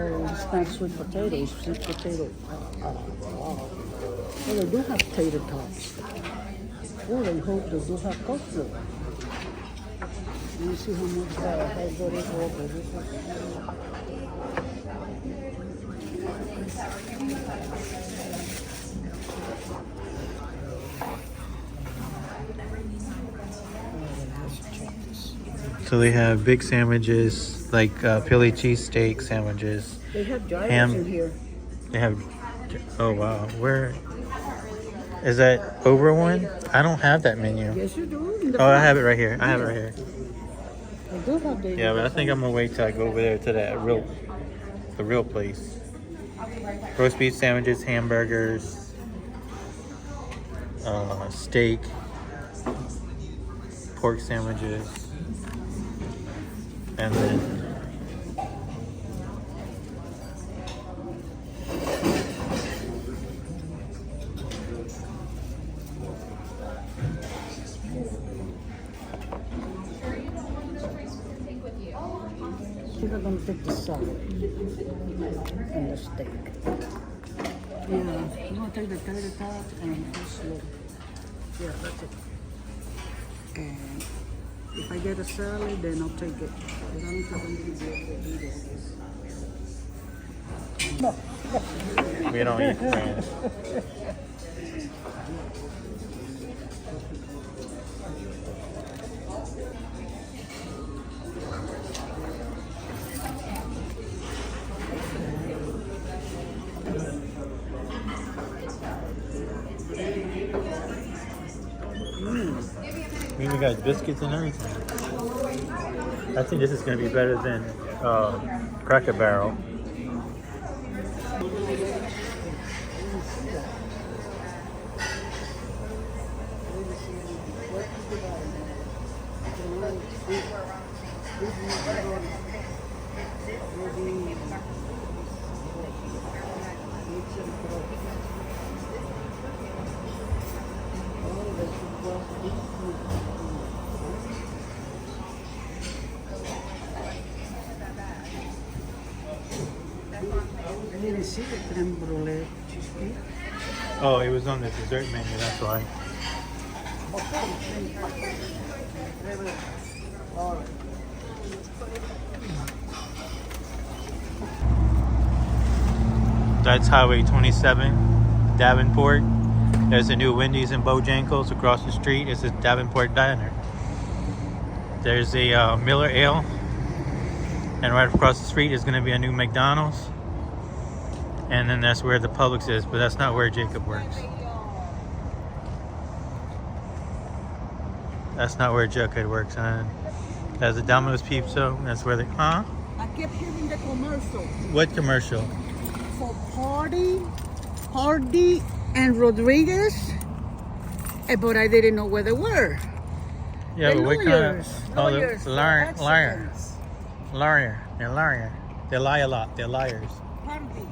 Oh, it's not sweet potatoes, sweet potato. Wow. Oh, they do have tater tots. Oh, they hope they do have coleslaw. Let me see how much how good it is. So they have big sandwiches, like Philly cheesesteak sandwiches. They have gyros in here. They have, oh wow, where is that over one? I don't have that menu. Yes, you do. Oh, I have it right here. I have it right here. I do have the. Yeah, but I think I'm gonna wait till I go over there to the real place. Roast beef sandwiches, hamburgers, steak, pork sandwiches, and then I think I'm gonna take the salad and the steak. Yeah, I'm gonna take the tater tot and coleslaw. Yeah, that's it. And if I get a salad, then I'll take it. But I don't think I'm gonna be able to do this. No. we don't eat French. We even got biscuits and everything. I think this is going to be better than Cracker Barrel. I didn't see the creme brulee cheesecake. Oh, it was on the dessert menu, that's why. That's Highway 27, Davenport. There's a new Wendy's and Bojangles across the street. It's a Davenport Diner. There's a Miller Ale. And right across the street is going to be a new McDonald's. And then that's where the Publix is, but that's not where Jacob works. That's not where Jughead works, huh? That's a Domino's Pizza. That's where they, huh? I kept hearing the commercial. What commercial? For Hardy and Rodriguez, but I didn't know where they were. Yeah, the but what kind lawyers, of lawyers for liar? accidents. Liar. They're liar. They lie a lot. They're liars. Hardy.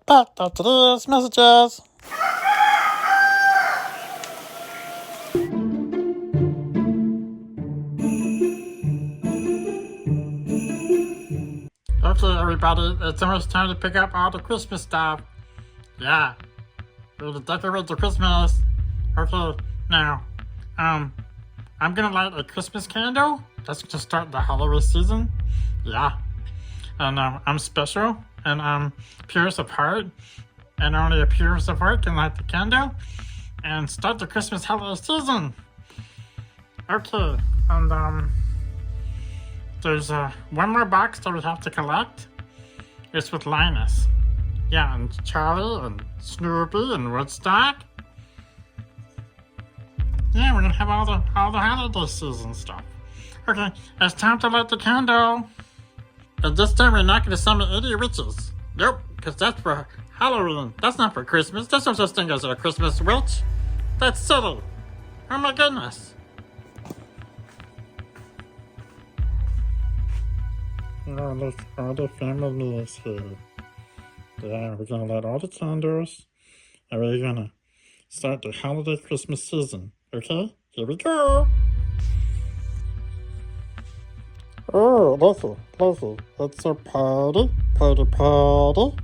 Back after these messages. Okay, everybody, it's almost time to pick up all the Christmas stuff. Yeah, we're to decorate the Christmas. Okay, now, I'm gonna light a Christmas candle. That's to start the holiday season. Yeah, and I'm special, and I'm purest of heart, and only a purest of heart can light the candle and start the Christmas holiday season. Okay, and there's one more box that we have to collect. It's with Linus. Yeah, and Charlie and Snoopy and Woodstock. Yeah, we're gonna have all the holiday season stuff. Okay, it's time to light the candle. And this time we're not going to summon any witches. Nope, because that's for Halloween. That's not for Christmas. There's no such thing as a Christmas witch. That's silly. Oh my goodness. Oh, look, all the family is here. Yeah, we're gonna light all the candles, and we're gonna start the holiday Christmas season. Okay, here we go. Oh, listen, it's a party. What the hell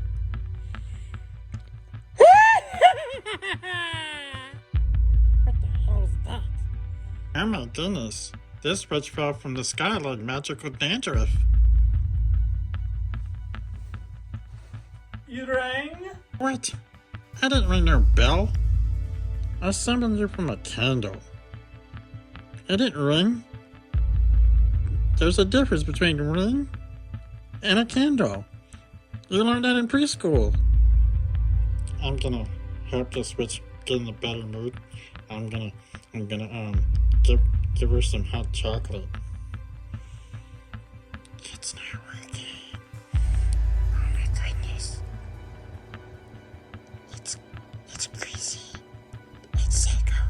is that? Oh my goodness, this witch fell from the sky like magical dandruff. You rang? What? I didn't ring no bell. I summoned you from a candle. I didn't ring. There's a difference between a ring and a candle. You learned that in preschool. I'm gonna help this witch get in a better mood. I'm gonna give her some hot chocolate. It's not working. Oh my goodness. It's crazy. It's psycho.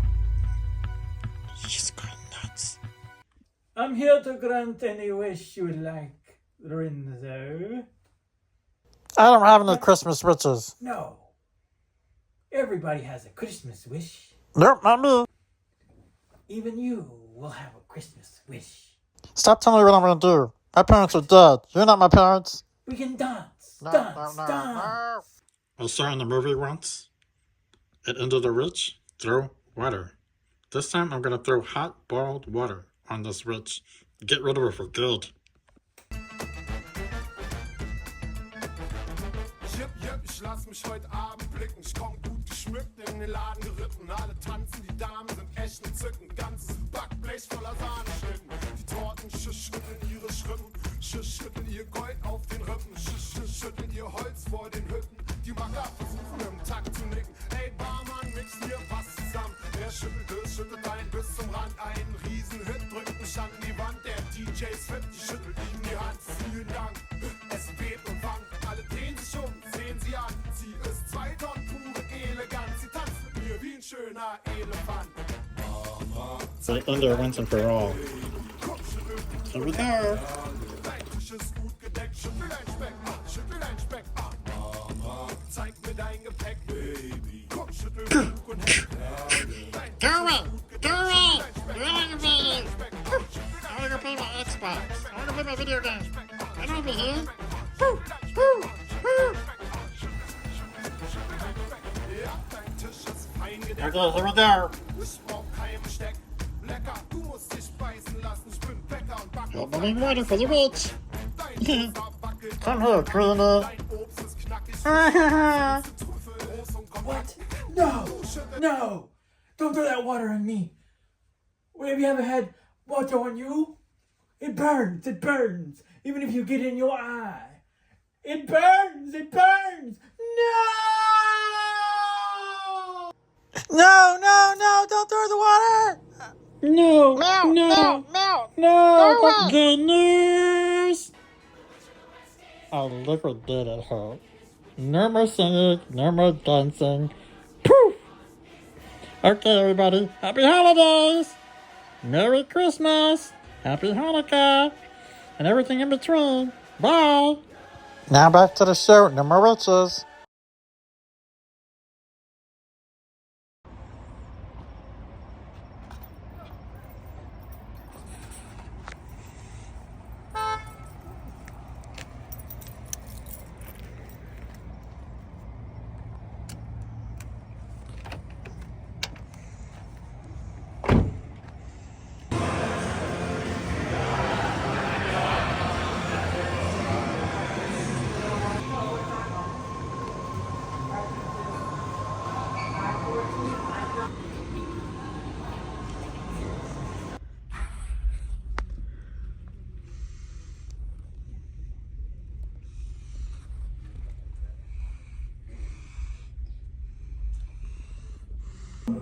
She's going nuts. I'm here to grant any wish you would like, Lorenzo. I don't have any Christmas witches. No. Everybody has a Christmas wish. Nope, not me. Even you will have a Christmas wish. Stop telling me what I'm gonna do. My parents are dead. You're not my parents. We can dance. No. Dance. I saw in the movie once. At End of the Rich, throw water. This time I'm gonna throw hot boiled water on this witch. Get rid of her for good. Ich lass mich heute Abend blicken. Ich komm gut geschmückt in den Laden geritten. Alle tanzen, die Damen sind echt entzückend. Ganzes Backblech voller Sahneschnitten. Die Torten schütteln ihre Schrippen. Schütteln ihr Gold auf den Rippen. Schütteln ihr Holz vor den Hütten. Die Macker versuchen im Takt zu nicken. Ey Barmann, mix mir was zusammen. Wer schüttelt ein bis zum Rand. Einen Riesenhit drückt mich an die Wand. Der DJ's fit, die schüttelt ihm die Hand. Vielen Dank, es bebt und wankt. Alle drehen sich um, sehen sie an. Sie ist 2 Tonnen pure Eleganz. Sie tanzt mit mir wie ein schöner Elefant. The end there once and for all. Here we go. Dein Tisch ist gut gedeckt. Schüttel dein Speck, schüttel dein Speck. Mama, zeig mir dein Gepäck, Baby. Komm, schüttel Bug und Heck. Do it! You're aggravating! I wanna go play my Xbox. I wanna play my video game. Get over here. Woo! Ja, dein Tisch ist fein gedeckt. Okay, here we go. Ich brauch kein Besteck. Lecker, du musst dich beißen lassen. Ich bin Bäcker und Backer. Help me water for the witch. Dein Pizza wackelt. Come here, Queenie. Dein Obst ist knackig. Trüffel groß und kompakt. No. No. Don't throw that water on me. Have you ever had water on you? It burns. It burns. Even if you get in your eye. It burns. It burns. No. No, don't throw the water. No. No. Good news. I liver did it hurt. No more singing, no more dancing. Poof! Okay, everybody, happy holidays! Merry Christmas! Happy Hanukkah! And everything in between. Bye! Now back to the show, no more witches.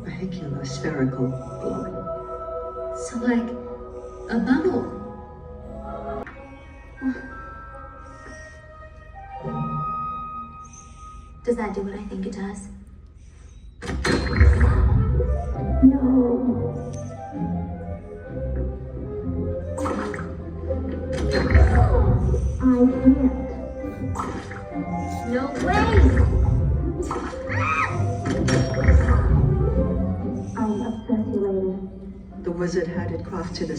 Regular spherical ball. So like a bubble. Does that do what I think it does? No. I can't. No way! I'll upset you later. The wizard had it crossed to the